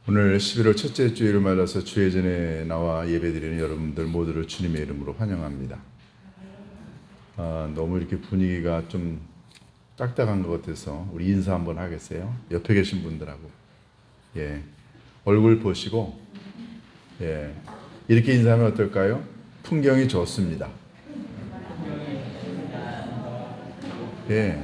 오늘 11월 첫째 주일을 맞아서 주의 전에 나와 예배드리는 여러분들 모두를 주님의 이름으로 환영합니다. 너무 이렇게 분위기가 좀 딱딱한 것 같아서 우리 인사 한번 하겠어요? 옆에 계신 분들하고. 예. 얼굴 보시고, 예. 이렇게 인사하면 어떨까요? 풍경이 좋습니다. 예.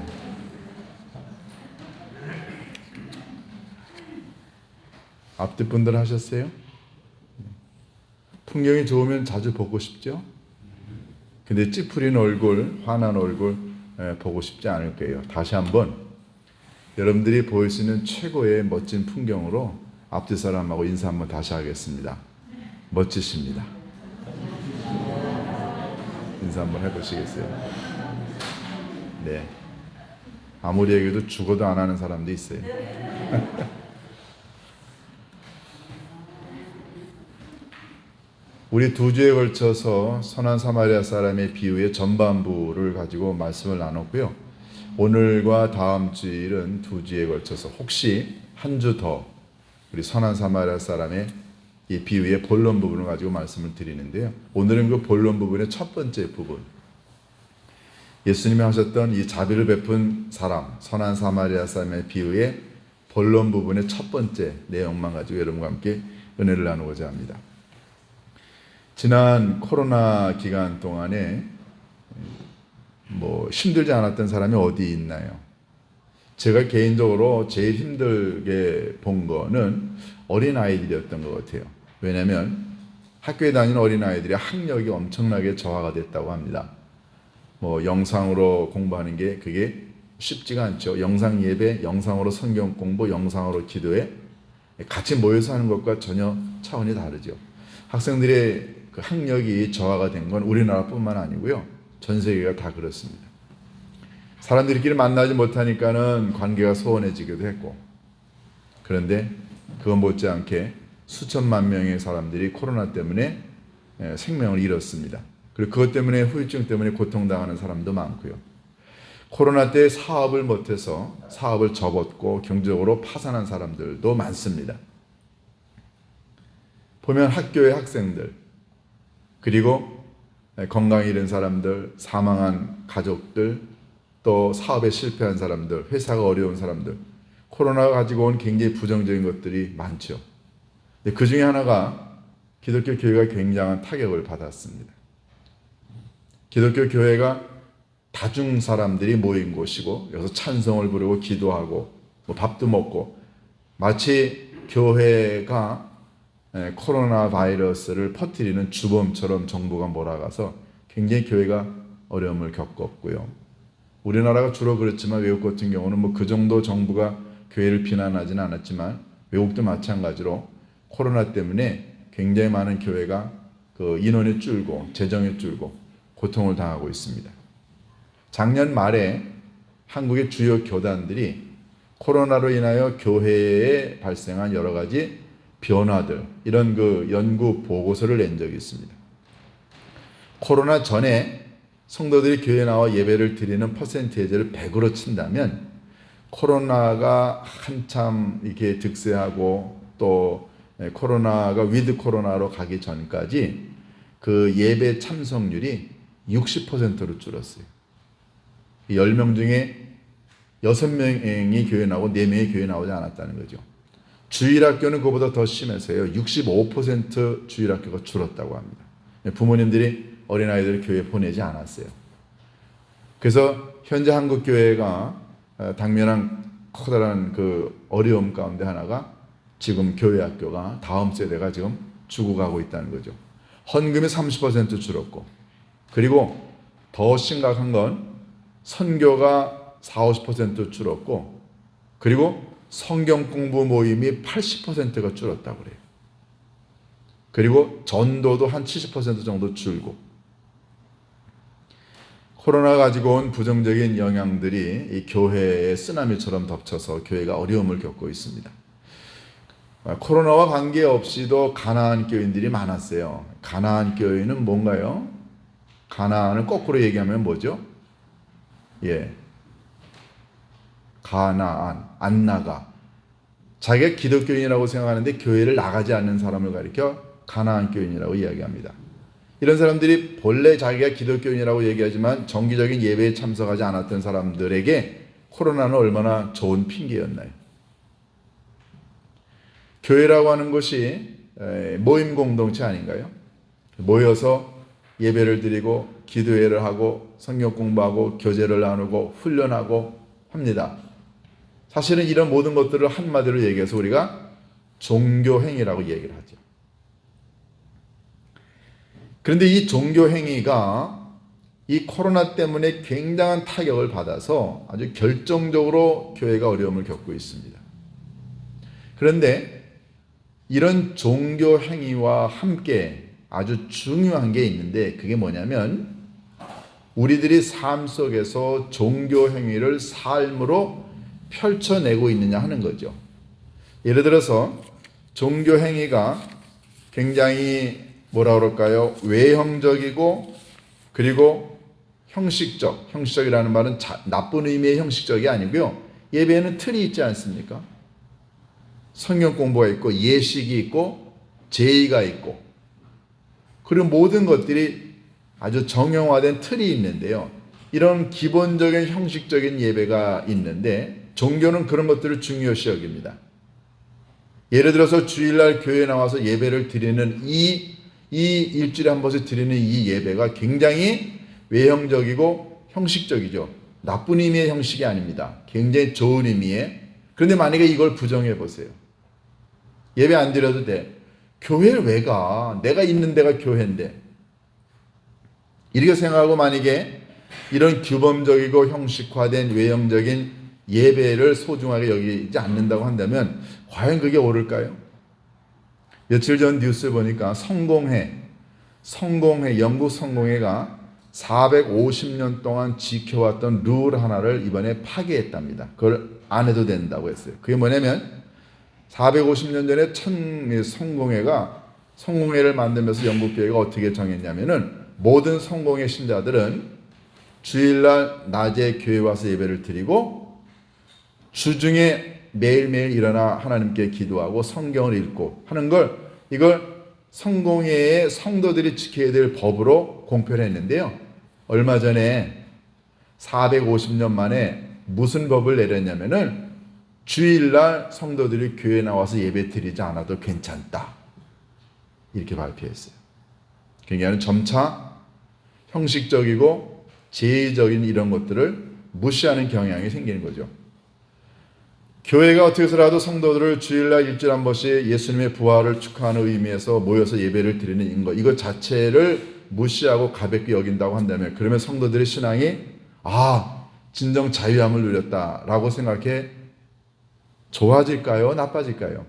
앞뒤 분들 하셨어요? 풍경이 좋으면 자주 보고 싶죠? 근데 찌푸린 얼굴, 화난 얼굴 보고 싶지 않을 거예요. 다시 한번 여러분들이 보일 수 있는 최고의 멋진 풍경으로 앞뒤 사람하고 인사 한번 다시 하겠습니다. 멋지십니다. 인사 한번 해보시겠어요? 네. 아무리 얘기해도 죽어도 안 하는 사람도 있어요. 우리 두 주에 걸쳐서 선한 사마리아 사람의 비유의 전반부를 가지고 말씀을 나눴고요. 오늘과 다음 주일은 두 주에 걸쳐서 혹시 한 주 더 우리 선한 사마리아 사람의 이 비유의 본론 부분을 가지고 말씀을 드리는데요. 오늘은 그 본론 부분의 첫 번째 부분, 예수님이 하셨던 이 자비를 베푼 사람, 선한 사마리아 사람의 비유의 본론 부분의 첫 번째 내용만 가지고 여러분과 함께 은혜를 나누고자 합니다. 지난 코로나 기간 동안에 힘들지 않았던 사람이 어디 있나요? 제가 개인적으로 제일 힘들게 본 거는 어린아이들이었던 것 같아요. 왜냐하면 학교에 다니는 어린아이들이 학력이 엄청나게 저하가 됐다고 합니다. 영상으로 공부하는 게 그게 쉽지가 않죠. 영상 예배, 영상으로 성경 공부, 영상으로 기도회 같이 모여서 하는 것과 전혀 차원이 다르죠. 학생들의 그 학력이 저하가 된 건 우리나라뿐만 아니고요. 전 세계가 다 그렇습니다. 사람들끼리 만나지 못하니까는 관계가 소원해지기도 했고, 그런데 그건 못지않게 수천만 명의 사람들이 코로나 때문에 생명을 잃었습니다. 그리고 그것 때문에 후유증 때문에 고통당하는 사람도 많고요. 코로나 때 사업을 못해서 사업을 접었고 경제적으로 파산한 사람들도 많습니다. 보면 학교의 학생들, 그리고 건강 잃은 사람들, 사망한 가족들, 또 사업에 실패한 사람들, 회사가 어려운 사람들, 코로나가 가지고 온 굉장히 부정적인 것들이 많죠. 근데 그 중에 하나가 기독교 교회가 굉장한 타격을 받았습니다. 기독교 교회가 다중 사람들이 모인 곳이고 여기서 찬송을 부르고 기도하고 밥도 먹고 마치 교회가 코로나 바이러스를 퍼뜨리는 주범처럼 정부가 몰아가서 굉장히 교회가 어려움을 겪었고요. 우리나라가 주로 그렇지만 외국 같은 경우는 그 정도 정부가 교회를 비난하지는 않았지만 외국도 마찬가지로 코로나 때문에 굉장히 많은 교회가 그 인원이 줄고 재정이 줄고 고통을 당하고 있습니다. 작년 말에 한국의 주요 교단들이 코로나로 인하여 교회에 발생한 여러 가지 변화들, 이런 그 연구 보고서를 낸 적이 있습니다. 코로나 전에 성도들이 교회에 나와 예배를 드리는 퍼센테이지를 100으로 친다면 코로나가 한참 이렇게 득세하고 또 코로나가 위드 코로나로 가기 전까지 그 예배 참석률이 60%로 줄었어요. 10명 중에 6명이 교회 나오고 4명이 교회 나오지 않았다는 거죠. 주일학교는 그보다 더 심해서요. 65% 주일학교가 줄었다고 합니다. 부모님들이 어린아이들을 교회에 보내지 않았어요. 그래서 현재 한국교회가 당면한 커다란 그 어려움 가운데 하나가 지금 교회학교가 다음 세대가 지금 죽어가고 있다는 거죠. 헌금이 30% 줄었고, 그리고 더 심각한 건 선교가 40-50% 줄었고, 그리고 성경 공부 모임이 80%가 줄었다고 그래요. 그리고 전도도 한 70% 정도 줄고, 코로나 가지고 온 부정적인 영향들이 이 교회의 쓰나미처럼 덮쳐서 교회가 어려움을 겪고 있습니다. 코로나와 관계없이도 가나안 교인들이 많았어요. 가나안 교인은 뭔가요? 가나안을 거꾸로 얘기하면 뭐죠? 가나안, 안나가. 자기가 기독교인이라고 생각하는데 교회를 나가지 않는 사람을 가리켜 가나안 교인이라고 이야기합니다. 이런 사람들이 본래 자기가 기독교인이라고 얘기하지만 정기적인 예배에 참석하지 않았던 사람들에게 코로나는 얼마나 좋은 핑계였나요? 교회라고 하는 것이 모임 공동체 아닌가요? 모여서 예배를 드리고 기도회를 하고 성경 공부하고 교제를 나누고 훈련하고 합니다. 사실은 이런 모든 것들을 한마디로 얘기해서 우리가 종교행위라고 얘기를 하죠. 그런데 이 종교행위가 이 코로나 때문에 굉장한 타격을 받아서 아주 결정적으로 교회가 어려움을 겪고 있습니다. 그런데 이런 종교행위와 함께 아주 중요한 게 있는데 그게 뭐냐면 우리들이 삶 속에서 종교행위를 삶으로 펼쳐내고 있느냐 하는 거죠. 예를 들어서 종교행위가 굉장히 뭐라 그럴까요? 외형적이고 그리고 형식적이라는 말은 나쁜 의미의 형식적이 아니고요. 예배에는 틀이 있지 않습니까? 성경 공부가 있고 예식이 있고 제의가 있고 그리고 모든 것들이 아주 정형화된 틀이 있는데요. 이런 기본적인 형식적인 예배가 있는데 종교는 그런 것들을 중요시 여깁니다. 예를 들어서 주일날 교회에 나와서 예배를 드리는 이 일주일에 한 번씩 드리는 이 예배가 굉장히 외형적이고 형식적이죠. 나쁜 의미의 형식이 아닙니다. 굉장히 좋은 의미의. 그런데 만약에 이걸 부정해 보세요. 예배 안 드려도 돼. 교회를 왜 가? 내가 있는 데가 교회인데. 이렇게 생각하고 만약에 이런 규범적이고 형식화된 외형적인 예배를 소중하게 여기지 않는다고 한다면 과연 그게 옳을까요? 며칠 전 뉴스를 보니까 영국 성공회가 450년 동안 지켜왔던 룰 하나를 이번에 파괴했답니다. 그걸 안 해도 된다고 했어요. 그게 뭐냐면 450년 전에 성공회를 만들면서 영국 교회가 어떻게 정했냐면은 모든 성공회 신자들은 주일날 낮에 교회 와서 예배를 드리고 주중에 매일매일 일어나 하나님께 기도하고 성경을 읽고 하는 이걸 성공회의 성도들이 지켜야 될 법으로 공표를 했는데요. 얼마 전에 450년 만에 무슨 법을 내렸냐면은 주일날 성도들이 교회에 나와서 예배 드리지 않아도 괜찮다. 이렇게 발표했어요. 그러니까 점차 형식적이고 제의적인 이런 것들을 무시하는 경향이 생기는 거죠. 교회가 어떻게 해서라도 성도들을 주일날 일주일에 한 번씩 예수님의 부활을 축하하는 의미에서 모여서 예배를 드리는 이것 자체를 무시하고 가볍게 여긴다고 한다면 그러면 성도들의 신앙이 진정 자유함을 누렸다라고 생각해 좋아질까요? 나빠질까요?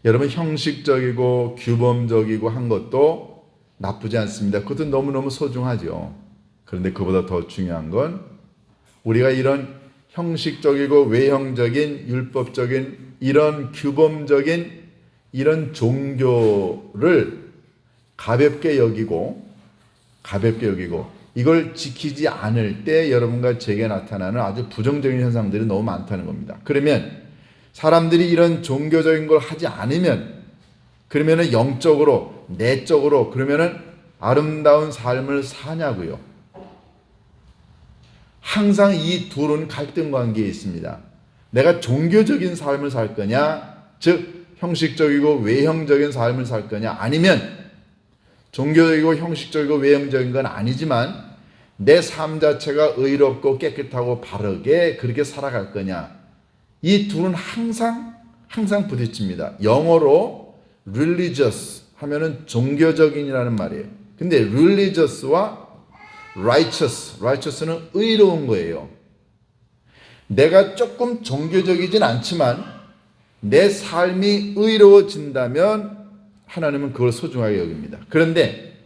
여러분 형식적이고 규범적이고 한 것도 나쁘지 않습니다. 그것도 너무너무 소중하죠. 그런데 그보다 더 중요한 건 우리가 이런 형식적이고 외형적인 율법적인 이런 규범적인 이런 종교를 가볍게 여기고 이걸 지키지 않을 때 여러분과 제게 나타나는 아주 부정적인 현상들이 너무 많다는 겁니다. 그러면 사람들이 이런 종교적인 걸 하지 않으면 그러면은 영적으로 내적으로 그러면은 아름다운 삶을 사냐고요. 항상 이 둘은 갈등 관계에 있습니다. 내가 종교적인 삶을 살 거냐, 즉 형식적이고 외형적인 삶을 살 거냐, 아니면 종교적이고 형식적이고 외형적인 건 아니지만 내 삶 자체가 의롭고 깨끗하고 바르게 그렇게 살아갈 거냐. 이 둘은 항상 부딪힙니다. 영어로 religious 하면은 종교적인이라는 말이에요. 근데 religious와 righteous는 의로운 거예요. 내가 조금 종교적이진 않지만 내 삶이 의로워진다면 하나님은 그걸 소중하게 여깁니다. 그런데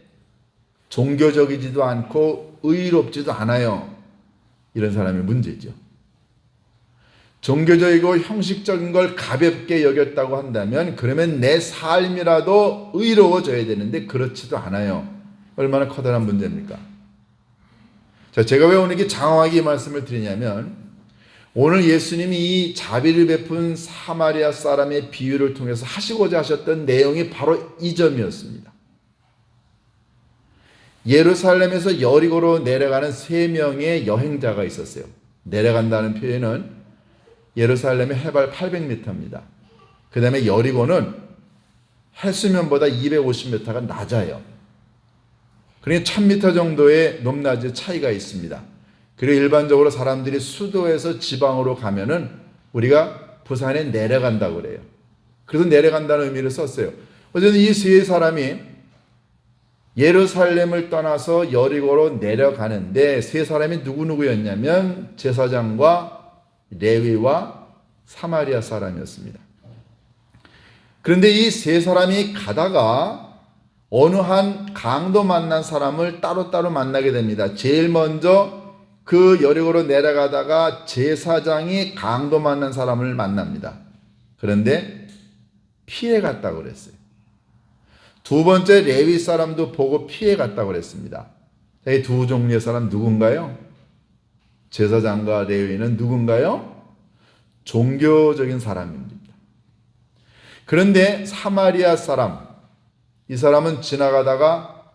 종교적이지도 않고 의롭지도 않아요. 이런 사람이 문제죠. 종교적이고 형식적인 걸 가볍게 여겼다고 한다면 그러면 내 삶이라도 의로워져야 되는데 그렇지도 않아요. 얼마나 커다란 문제입니까? 자, 제가 왜 오늘 이렇게 장황하게 이 말씀을 드리냐면 오늘 예수님이 이 자비를 베푼 사마리아 사람의 비유를 통해서 하시고자 하셨던 내용이 바로 이 점이었습니다. 예루살렘에서 여리고로 내려가는 3명의 여행자가 있었어요. 내려간다는 표현은 예루살렘의 해발 800m입니다. 그 다음에 여리고는 해수면보다 250m가 낮아요. 그러니까 1000m 정도의 높낮이 차이가 있습니다. 그리고 일반적으로 사람들이 수도에서 지방으로 가면은 우리가 부산에 내려간다고 그래요. 그래서 내려간다는 의미를 썼어요. 어쨌든 이 세 사람이 예루살렘을 떠나서 여리고로 내려가는데 세 사람이 누구누구였냐면 제사장과 레위와 사마리아 사람이었습니다. 그런데 이 세 사람이 가다가 어느 한 강도 만난 사람을 따로따로 만나게 됩니다. 제일 먼저 그 여리고로 내려가다가 제사장이 강도 만난 사람을 만납니다. 그런데 피해 갔다고 그랬어요. 두 번째 레위 사람도 보고 피해 갔다고 그랬습니다. 이 두 종류의 사람 누군가요? 제사장과 레위는 누군가요? 종교적인 사람입니다. 그런데 사마리아 사람, 이 사람은 지나가다가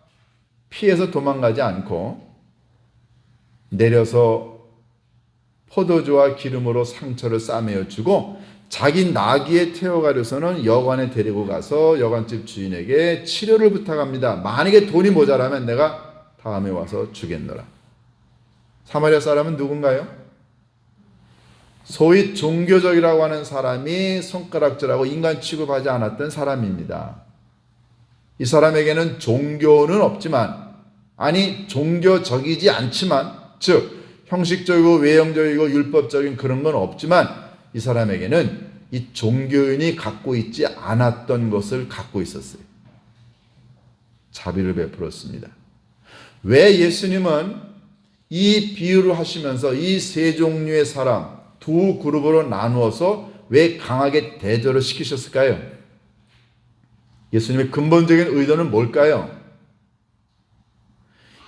피해서 도망가지 않고 내려서 포도주와 기름으로 상처를 싸매어 주고 자기 나귀에 태워가려서는 여관에 데리고 가서 여관집 주인에게 치료를 부탁합니다. 만약에 돈이 모자라면 내가 다음에 와서 주겠노라. 사마리아 사람은 누군가요? 소위 종교적이라고 하는 사람이 손가락질하고 인간 취급하지 않았던 사람입니다. 이 사람에게는 종교는 없지만, 아니 종교적이지 않지만, 즉 형식적이고 외형적이고 율법적인 그런 건 없지만 이 사람에게는 이 종교인이 갖고 있지 않았던 것을 갖고 있었어요. 자비를 베풀었습니다. 왜 예수님은 이 비유를 하시면서 이 세 종류의 사람 두 그룹으로 나누어서 왜 강하게 대조를 시키셨을까요? 예수님의 근본적인 의도는 뭘까요?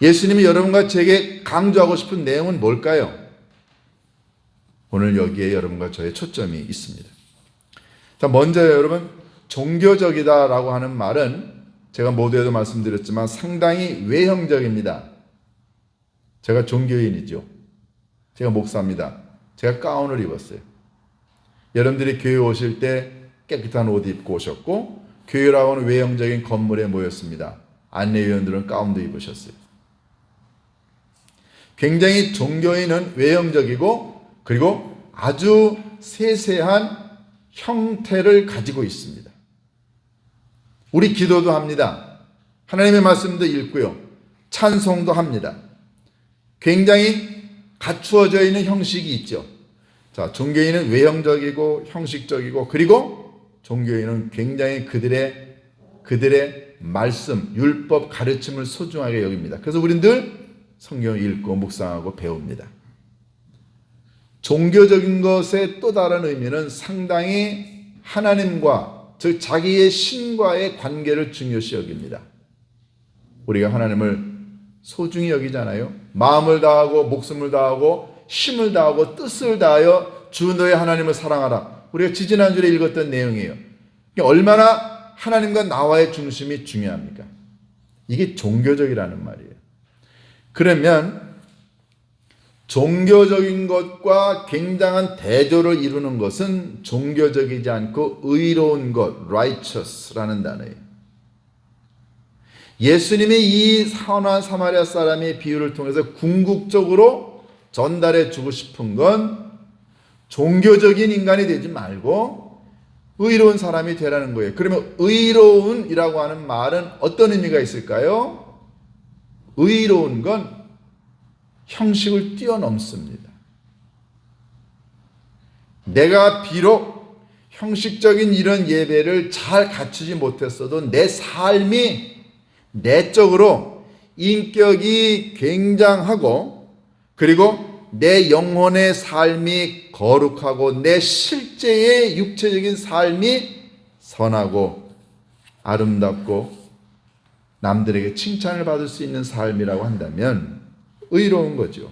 예수님이 여러분과 제게 강조하고 싶은 내용은 뭘까요? 오늘 여기에 여러분과 저의 초점이 있습니다. 자, 먼저 여러분, 종교적이다라고 하는 말은 제가 모두에도 말씀드렸지만 상당히 외형적입니다. 제가 종교인이죠. 제가 목사입니다. 제가 가운을 입었어요. 여러분들이 교회 오실 때 깨끗한 옷 입고 오셨고 교회라고 하는 외형적인 건물에 모였습니다. 안내위원들은 가운도 입으셨어요. 굉장히 종교인은 외형적이고 그리고 아주 세세한 형태를 가지고 있습니다. 우리 기도도 합니다. 하나님의 말씀도 읽고요. 찬송도 합니다. 굉장히 갖추어져 있는 형식이 있죠. 자, 종교인은 외형적이고 형식적이고 그리고 종교인은 굉장히 그들의 말씀, 율법 가르침을 소중하게 여깁니다. 그래서 우리는 늘 성경을 읽고 묵상하고 배웁니다. 종교적인 것의 또 다른 의미는 상당히 하나님과 즉 자기의 신과의 관계를 중요시 여깁니다. 우리가 하나님을 소중히 여기잖아요. 마음을 다하고 목숨을 다하고 힘을 다하고 뜻을 다하여 주 너의 하나님을 사랑하라. 우리가 지지난주에 읽었던 내용이에요. 얼마나 하나님과 나와의 중심이 중요합니까? 이게 종교적이라는 말이에요. 그러면 종교적인 것과 굉장한 대조를 이루는 것은 종교적이지 않고 의로운 것, righteous라는 단어예요. 예수님이 이 선한 사마리아 사람의 비유를 통해서 궁극적으로 전달해 주고 싶은 건 종교적인 인간이 되지 말고 의로운 사람이 되라는 거예요. 그러면 의로운이라고 하는 말은 어떤 의미가 있을까요? 의로운 건 형식을 뛰어넘습니다. 내가 비록 형식적인 이런 예배를 잘 갖추지 못했어도 내 삶이 내적으로 인격이 굉장하고 그리고 내 영혼의 삶이 거룩하고 내 실제의 육체적인 삶이 선하고 아름답고 남들에게 칭찬을 받을 수 있는 삶이라고 한다면 의로운 거죠.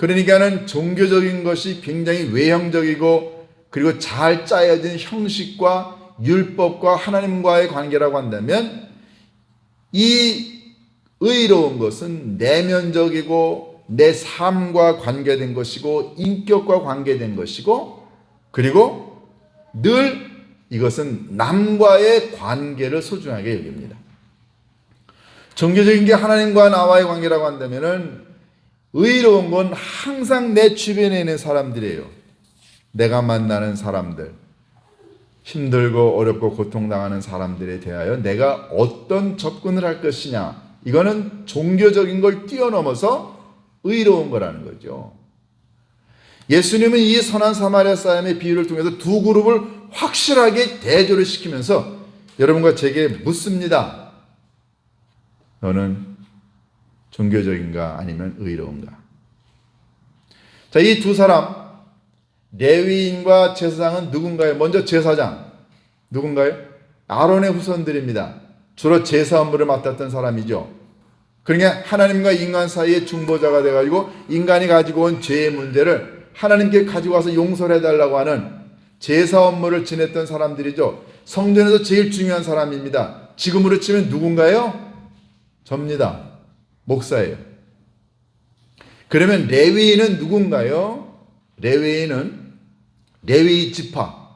그러니까는 종교적인 것이 굉장히 외형적이고 그리고 잘 짜여진 형식과 율법과 하나님과의 관계라고 한다면 이 의로운 것은 내면적이고 내 삶과 관계된 것이고 인격과 관계된 것이고 그리고 늘 이것은 남과의 관계를 소중하게 여깁니다. 종교적인 게 하나님과 나와의 관계라고 한다면은 의로운 건 항상 내 주변에 있는 사람들이에요. 내가 만나는 사람들, 힘들고 어렵고 고통당하는 사람들에 대하여 내가 어떤 접근을 할 것이냐, 이거는 종교적인 걸 뛰어넘어서 의로운 거라는 거죠. 예수님은 이 선한 사마리아 사람의 비유를 통해서 두 그룹을 확실하게 대조를 시키면서 여러분과 제게 묻습니다. 너는 종교적인가 아니면 의로운가? 자, 이 두 사람 레위인과 제사장은 누군가요? 먼저 제사장 누군가요? 아론의 후손들입니다. 주로 제사 업무를 맡았던 사람이죠. 그러니까 하나님과 인간 사이의 중보자가 돼가지고 인간이 가지고 온 죄의 문제를 하나님께 가지고 와서 용서를 해달라고 하는 제사 업무를 지냈던 사람들이죠. 성전에서 제일 중요한 사람입니다. 지금으로 치면 누군가요? 접니다. 목사예요. 그러면 레위인은 누군가요? 레위인은 레위 지파,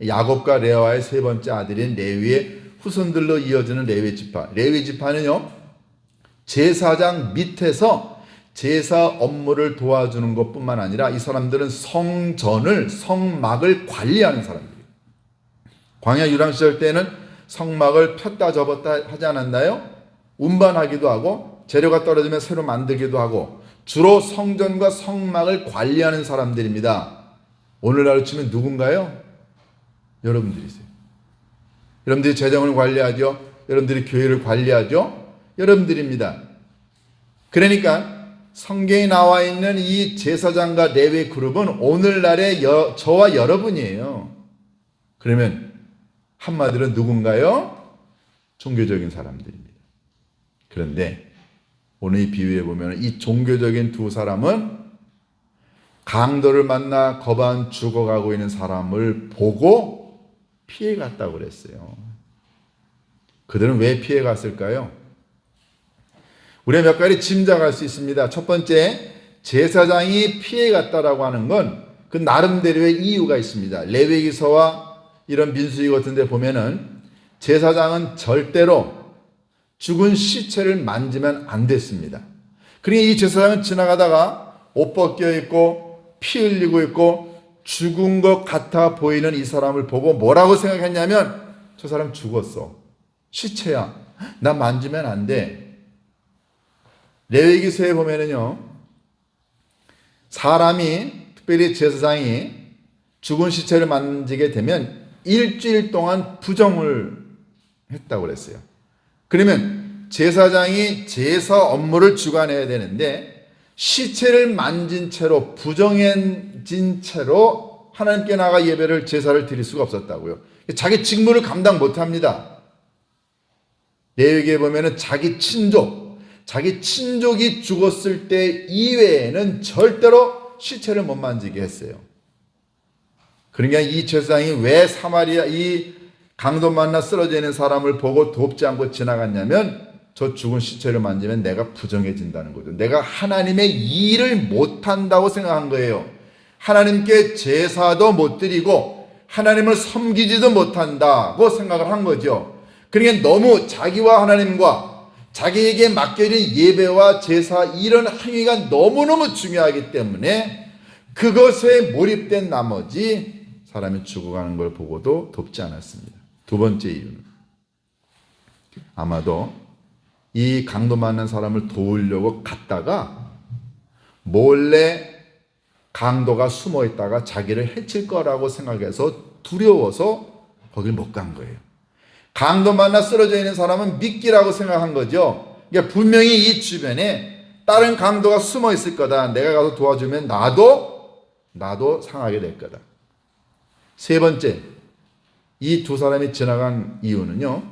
야곱과 레아의 세 번째 아들인 레위의 후손들로 이어지는 레위 지파. 레위 지파는요, 제사장 밑에서 제사 업무를 도와주는 것뿐만 아니라 이 사람들은 성전을, 성막을 관리하는 사람들이에요. 광야 유랑 시절 때는 성막을 폈다 접었다 하지 않았나요? 운반하기도 하고 재료가 떨어지면 새로 만들기도 하고 주로 성전과 성막을 관리하는 사람들입니다. 오늘날로 치면 누군가요? 여러분들이세요. 여러분들이 재정을 관리하죠. 여러분들이 교회를 관리하죠. 여러분들입니다. 그러니까 성경에 나와 있는 이 제사장과 레위 그룹은 오늘날의 저와 여러분이에요. 그러면 한마디로 누군가요? 종교적인 사람들입니다. 그런데 오늘 이 비유에 보면 이 종교적인 두 사람은 강도를 만나 거반 죽어가고 있는 사람을 보고 피해갔다고 그랬어요. 그들은 왜 피해갔을까요? 우리가 몇 가지 짐작할 수 있습니다. 첫 번째, 제사장이 피해갔다라고 하는 건 그 나름대로의 이유가 있습니다. 레위기서와 이런 민수기 같은 데 보면은 제사장은 절대로 죽은 시체를 만지면 안 됐습니다. 그러니까 이 제사장은 지나가다가 옷 벗겨 있고 피 흘리고 있고 죽은 것 같아 보이는 이 사람을 보고 뭐라고 생각했냐면 저 사람 죽었어. 시체야. 나 만지면 안 돼. 레위기서에 보면은요, 사람이 특별히 제사장이 죽은 시체를 만지게 되면 일주일 동안 부정을 했다고 그랬어요. 그러면 제사장이 제사 업무를 주관해야 되는데 시체를 만진 채로 부정해진 채로 하나님께 나가 예배를 제사를 드릴 수가 없었다고요. 자기 직무를 감당 못합니다. 레위기에 보면은 자기 친족이 죽었을 때 이외에는 절대로 시체를 못 만지게 했어요. 그러니까 이 제사장이 왜 사마리아 이 강도 만나 쓰러져 있는 사람을 보고 돕지 않고 지나갔냐면 저 죽은 시체를 만지면 내가 부정해진다는 거죠. 내가 하나님의 일을 못한다고 생각한 거예요. 하나님께 제사도 못 드리고 하나님을 섬기지도 못한다고 생각을 한 거죠. 그러니까 너무 자기와 하나님과 자기에게 맡겨진 예배와 제사 이런 행위가 너무너무 중요하기 때문에 그것에 몰입된 나머지 사람이 죽어가는 걸 보고도 돕지 않았습니다. 두 번째 이유는 아마도 이 강도 만난 사람을 도우려고 갔다가 몰래 강도가 숨어 있다가 자기를 해칠 거라고 생각해서 두려워서 거길 못 간 거예요. 강도 만나 쓰러져 있는 사람은 미끼라고 생각한 거죠. 그러니까 분명히 이 주변에 다른 강도가 숨어 있을 거다. 내가 가서 도와주면 나도 상하게 될 거다. 세 번째, 이 두 사람이 지나간 이유는요,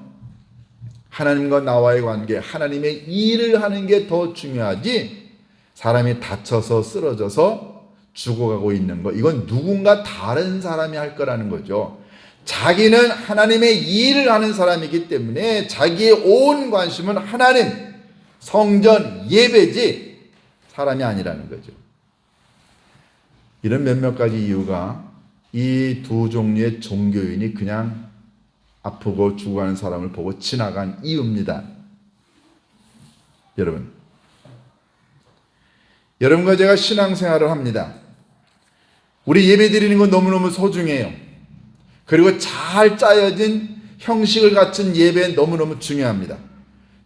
하나님과 나와의 관계, 하나님의 일을 하는 게 더 중요하지 사람이 다쳐서 쓰러져서 죽어가고 있는 거, 이건 누군가 다른 사람이 할 거라는 거죠. 자기는 하나님의 일을 하는 사람이기 때문에 자기의 온 관심은 하나님, 성전, 예배지 사람이 아니라는 거죠. 이런 몇몇 가지 이유가 이 두 종류의 종교인이 그냥 아프고 죽어가는 사람을 보고 지나간 이유입니다. 여러분과 제가 신앙생활을 합니다. 우리 예배 드리는 건 너무너무 소중해요. 그리고 잘 짜여진 형식을 갖춘 예배 너무너무 중요합니다.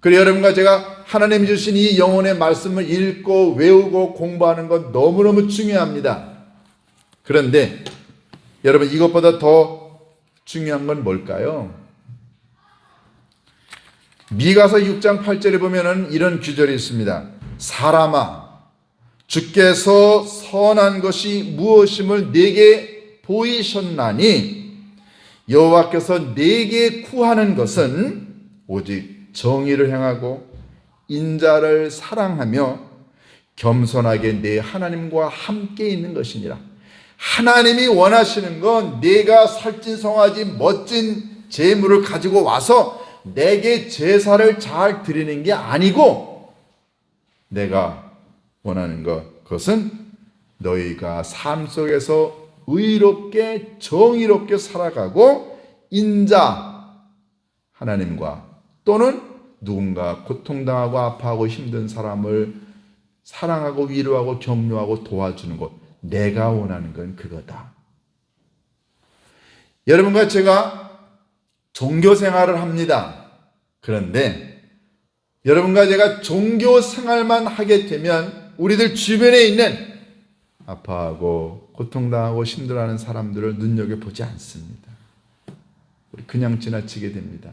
그리고 여러분과 제가 하나님이 주신 이 영혼의 말씀을 읽고 외우고 공부하는 건 너무너무 중요합니다. 그런데 여러분, 이것보다 더 중요한 건 뭘까요? 미가서 6장 8절에 보면은 이런 규절이 있습니다. 사람아, 주께서 선한 것이 무엇임을 내게 보이셨나니 여호와께서 내게 구하는 것은 오직 정의를 행하고 인자를 사랑하며 겸손하게 내 하나님과 함께 있는 것이니라. 하나님이 원하시는 건 내가 살찐성하지 멋진 재물을 가지고 와서 내게 제사를 잘 드리는 게 아니고, 내가 원하는 그것은 너희가 삶 속에서 의롭게 정의롭게 살아가고 인자, 하나님과 또는 누군가 고통당하고 아파하고 힘든 사람을 사랑하고 위로하고 격려하고 도와주는 것, 내가 원하는 건 그거다. 여러분과 제가 종교 생활을 합니다. 그런데 여러분과 제가 종교 생활만 하게 되면 우리들 주변에 있는 아파하고 고통당하고 힘들어하는 사람들을 눈여겨보지 않습니다. 우리 그냥 지나치게 됩니다.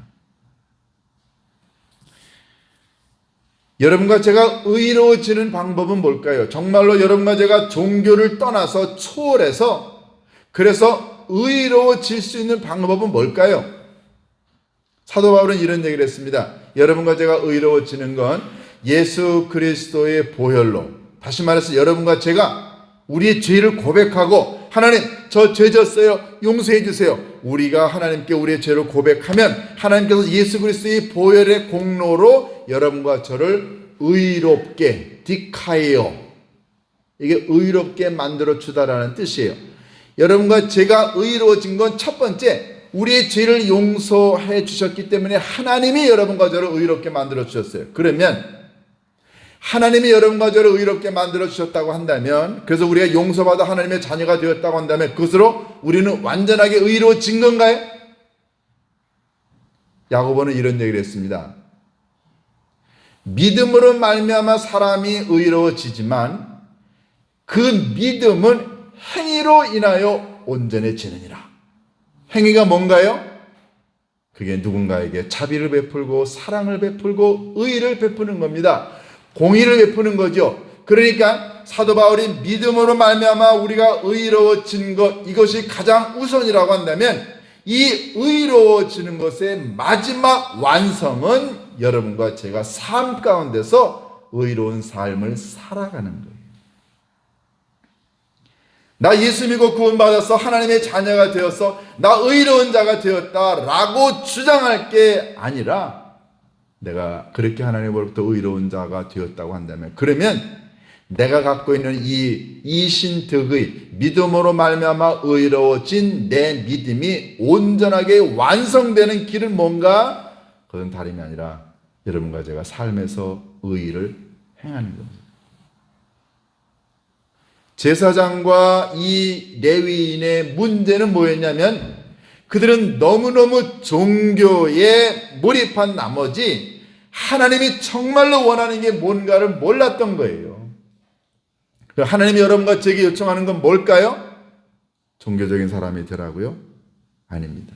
여러분과 제가 의로워지는 방법은 뭘까요? 정말로 여러분과 제가 종교를 떠나서 초월해서 그래서 의로워질 수 있는 방법은 뭘까요? 사도 바울은 이런 얘기를 했습니다. 여러분과 제가 의로워지는 건 예수 그리스도의 보혈로, 다시 말해서 여러분과 제가 우리의 죄를 고백하고 하나님, 저 죄 졌어요, 용서해 주세요. 우리가 하나님께 우리의 죄를 고백하면 하나님께서 예수 그리스도의 보혈의 공로로 여러분과 저를 의롭게, 디카이오, 이게 의롭게 만들어 주다라는 뜻이에요. 여러분과 제가 의로워진 건 첫 번째, 우리의 죄를 용서해 주셨기 때문에 하나님이 여러분과 저를 의롭게 만들어 주셨어요. 그러면 하나님이 여러분과 저를 의롭게 만들어 주셨다고 한다면, 그래서 우리가 용서받아 하나님의 자녀가 되었다고 한다면 그것으로 우리는 완전하게 의로워진 건가요? 야고보는 이런 얘기를 했습니다. 믿음으로 말미암아 사람이 의로워지지만 그 믿음은 행위로 인하여 온전해지느니라. 행위가 뭔가요? 그게 누군가에게 자비를 베풀고 사랑을 베풀고 의를 베푸는 겁니다. 공의를 베푸는 거죠. 그러니까 사도 바울이 믿음으로 말미암아 우리가 의로워진 것, 이것이 가장 우선이라고 한다면 이 의로워지는 것의 마지막 완성은 여러분과 제가 삶 가운데서 의로운 삶을 살아가는 거예요. 나 예수 믿고 구원받아서 하나님의 자녀가 되어서 나 의로운 자가 되었다라고 주장할 게 아니라, 내가 그렇게 하나님으로부터 의로운 자가 되었다고 한다면, 그러면 내가 갖고 있는 이 이신득의 믿음으로 말미암아 의로워진 내 믿음이 온전하게 완성되는 길은 뭔가? 그건 다름이 아니라 여러분과 제가 삶에서 의를 행하는 겁니다. 제사장과 이 레위인의 문제는 뭐였냐면, 그들은 너무너무 종교에 몰입한 나머지 하나님이 정말로 원하는 게 뭔가를 몰랐던 거예요. 하나님이 여러분과 제게 요청하는 건 뭘까요? 종교적인 사람이 되라고요? 아닙니다.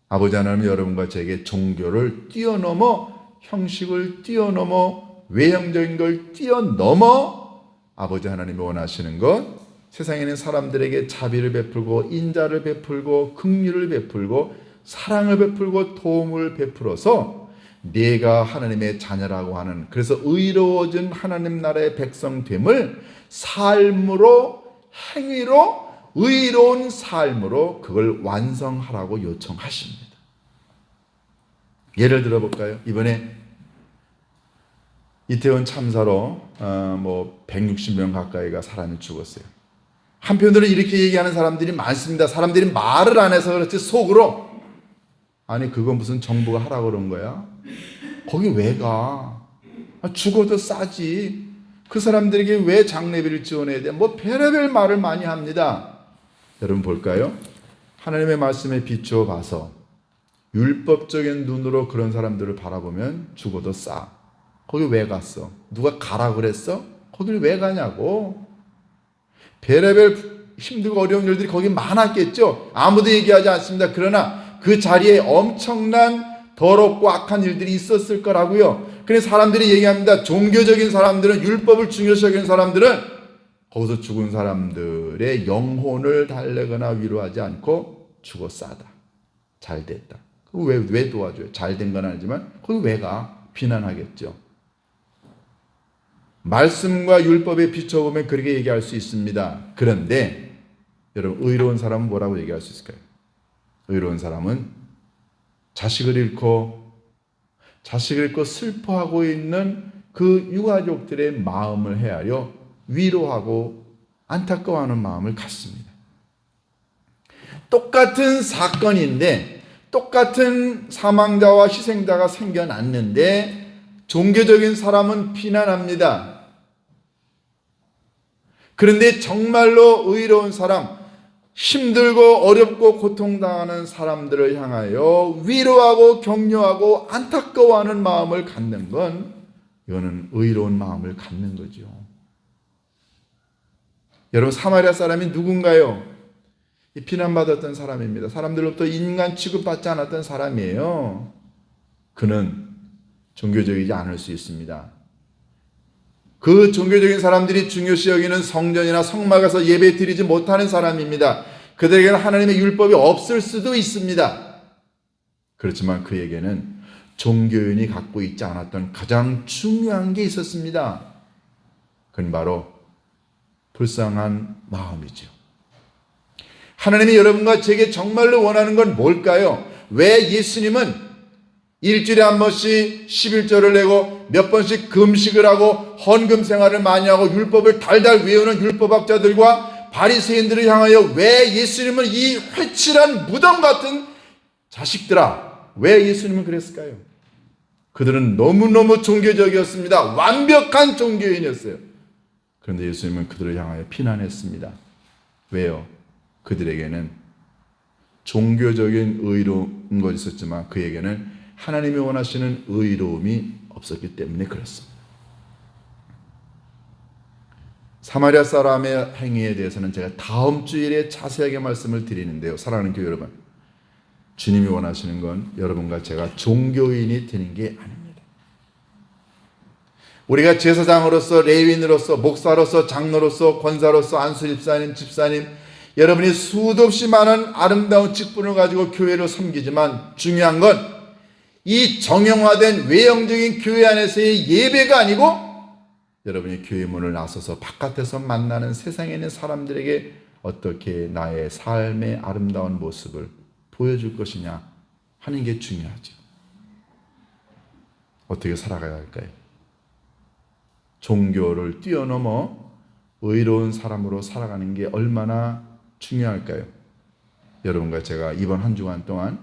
아버지 하나님은 여러분과 제게 종교를 뛰어넘어, 형식을 뛰어넘어, 외형적인 걸 뛰어넘어 아버지 하나님이 원하시는 것, 세상에 있는 사람들에게 자비를 베풀고 인자를 베풀고 긍휼을 베풀고 사랑을 베풀고 도움을 베풀어서 내가 하나님의 자녀라고 하는, 그래서 의로워진 하나님 나라의 백성됨을 삶으로, 행위로, 의로운 삶으로 그걸 완성하라고 요청하십니다. 예를 들어 볼까요? 이번에 이태원 참사로 160명 가까이가 사람이 죽었어요. 한편으로 이렇게 얘기하는 사람들이 많습니다. 사람들이 말을 안 해서 그렇지 속으로, 아니 그건 무슨 정부가 하라고 그런 거야? 거기 왜 가? 죽어도 싸지. 그 사람들에게 왜 장례비를 지원해야 돼? 별의별 말을 많이 합니다. 여러분 볼까요? 하나님의 말씀에 비추어 봐서 율법적인 눈으로 그런 사람들을 바라보면 죽어도 싸. 거기 왜 갔어? 누가 가라 그랬어? 거길 왜 가냐고. 별의별 힘들고 어려운 일들이 거기 많았겠죠. 아무도 얘기하지 않습니다. 그러나 그 자리에 엄청난 더럽고 악한 일들이 있었을 거라고요. 그래서 사람들이 얘기합니다. 종교적인 사람들은, 율법을 중요시 여기는 사람들은 거기서 죽은 사람들의 영혼을 달래거나 위로하지 않고 죽어 싸다. 잘 됐다. 왜 도와줘요? 잘 된 건 아니지만 거기 왜 가? 비난하겠죠. 말씀과 율법에 비춰보면 그렇게 얘기할 수 있습니다. 그런데 여러분, 의로운 사람은 뭐라고 얘기할 수 있을까요? 의로운 사람은 자식을 잃고 슬퍼하고 있는 그 유가족들의 마음을 헤아려 위로하고 안타까워하는 마음을 갖습니다. 똑같은 사건인데, 똑같은 사망자와 희생자가 생겨났는데 종교적인 사람은 비난합니다. 그런데 정말로 의로운 사람, 힘들고 어렵고 고통당하는 사람들을 향하여 위로하고 격려하고 안타까워하는 마음을 갖는 건, 이거는 의로운 마음을 갖는 거죠. 여러분, 사마리아 사람이 누군가요? 비난받았던 사람입니다. 사람들로부터 인간 취급받지 않았던 사람이에요. 그는 종교적이지 않을 수 있습니다. 그 종교적인 사람들이 중요시 여기는 성전이나 성막 가서 예배 드리지 못하는 사람입니다. 그들에게는 하나님의 율법이 없을 수도 있습니다. 그렇지만 그에게는 종교인이 갖고 있지 않았던 가장 중요한 게 있었습니다. 그건 바로 불쌍한 마음이죠. 하나님이 여러분과 제게 정말로 원하는 건 뭘까요? 왜 예수님은 일주일에 한 번씩 11조를 내고 몇 번씩 금식을 하고 헌금 생활을 많이 하고 율법을 달달 외우는 율법학자들과 바리새인들을 향하여, 왜 예수님은 이 회칠한 무덤 같은 자식들아, 왜 예수님은 그랬을까요? 그들은 너무너무 종교적이었습니다. 완벽한 종교인이었어요. 그런데 예수님은 그들을 향하여 비난했습니다. 왜요? 그들에게는 종교적인 의로운 것이 있었지만 그에게는 하나님이 원하시는 의로움이 없었기 때문에 그렇습니다. 사마리아 사람의 행위에 대해서는 제가 다음 주일에 자세하게 말씀을 드리는데요. 사랑하는 교회 여러분, 주님이 원하시는 건 여러분과 제가 종교인이 되는 게 아닙니다. 우리가 제사장으로서, 레위인으로서, 목사로서, 장로로서, 권사로서, 안수집사님, 집사님, 여러분이 수도 없이 많은 아름다운 직분을 가지고 교회를 섬기지만 중요한 건 이 정형화된 외형적인 교회 안에서의 예배가 아니고, 여러분이 교회 문을 나서서 바깥에서 만나는 세상에 있는 사람들에게 어떻게 나의 삶의 아름다운 모습을 보여줄 것이냐 하는 게 중요하죠. 어떻게 살아가야 할까요? 종교를 뛰어넘어 의로운 사람으로 살아가는 게 얼마나 중요할까요? 여러분과 제가 이번 한 주간 동안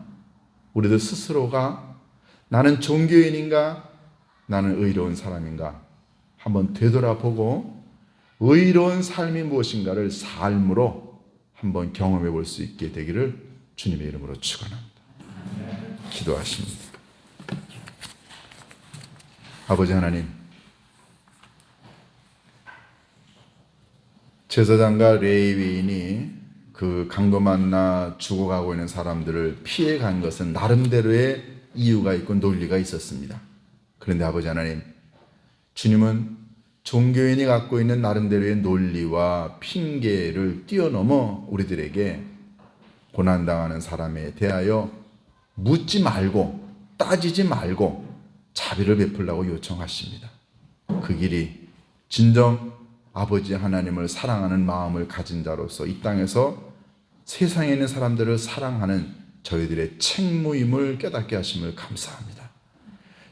우리들 스스로가 나는 종교인인가, 나는 의로운 사람인가 한번 되돌아보고 의로운 삶이 무엇인가를 삶으로 한번 경험해 볼 수 있게 되기를 주님의 이름으로 축원합니다. 기도하십니다. 아버지 하나님, 제사장과 레위인이 그 강도 만나 죽어가고 있는 사람들을 피해간 것은 나름대로의 이유가 있고 논리가 있었습니다. 그런데 아버지 하나님, 주님은 종교인이 갖고 있는 나름대로의 논리와 핑계를 뛰어넘어 우리들에게 고난당하는 사람에 대하여 묻지 말고 따지지 말고 자비를 베풀라고 요청하십니다. 그 길이 진정 아버지 하나님을 사랑하는 마음을 가진 자로서 이 땅에서 세상에 있는 사람들을 사랑하는 저희들의 책무임을 깨닫게 하심을 감사합니다.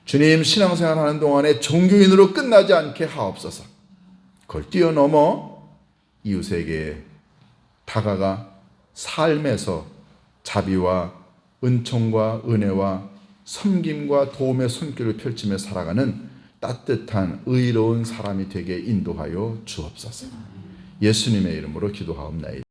주님, 신앙생활 하는 동안에 종교인으로 끝나지 않게 하옵소서. 그걸 뛰어넘어 이웃에게 다가가 삶에서 자비와 은총과 은혜와 섬김과 도움의 손길을 펼치며 살아가는 따뜻한 의로운 사람이 되게 인도하여 주옵소서. 예수님의 이름으로 기도하옵나이다.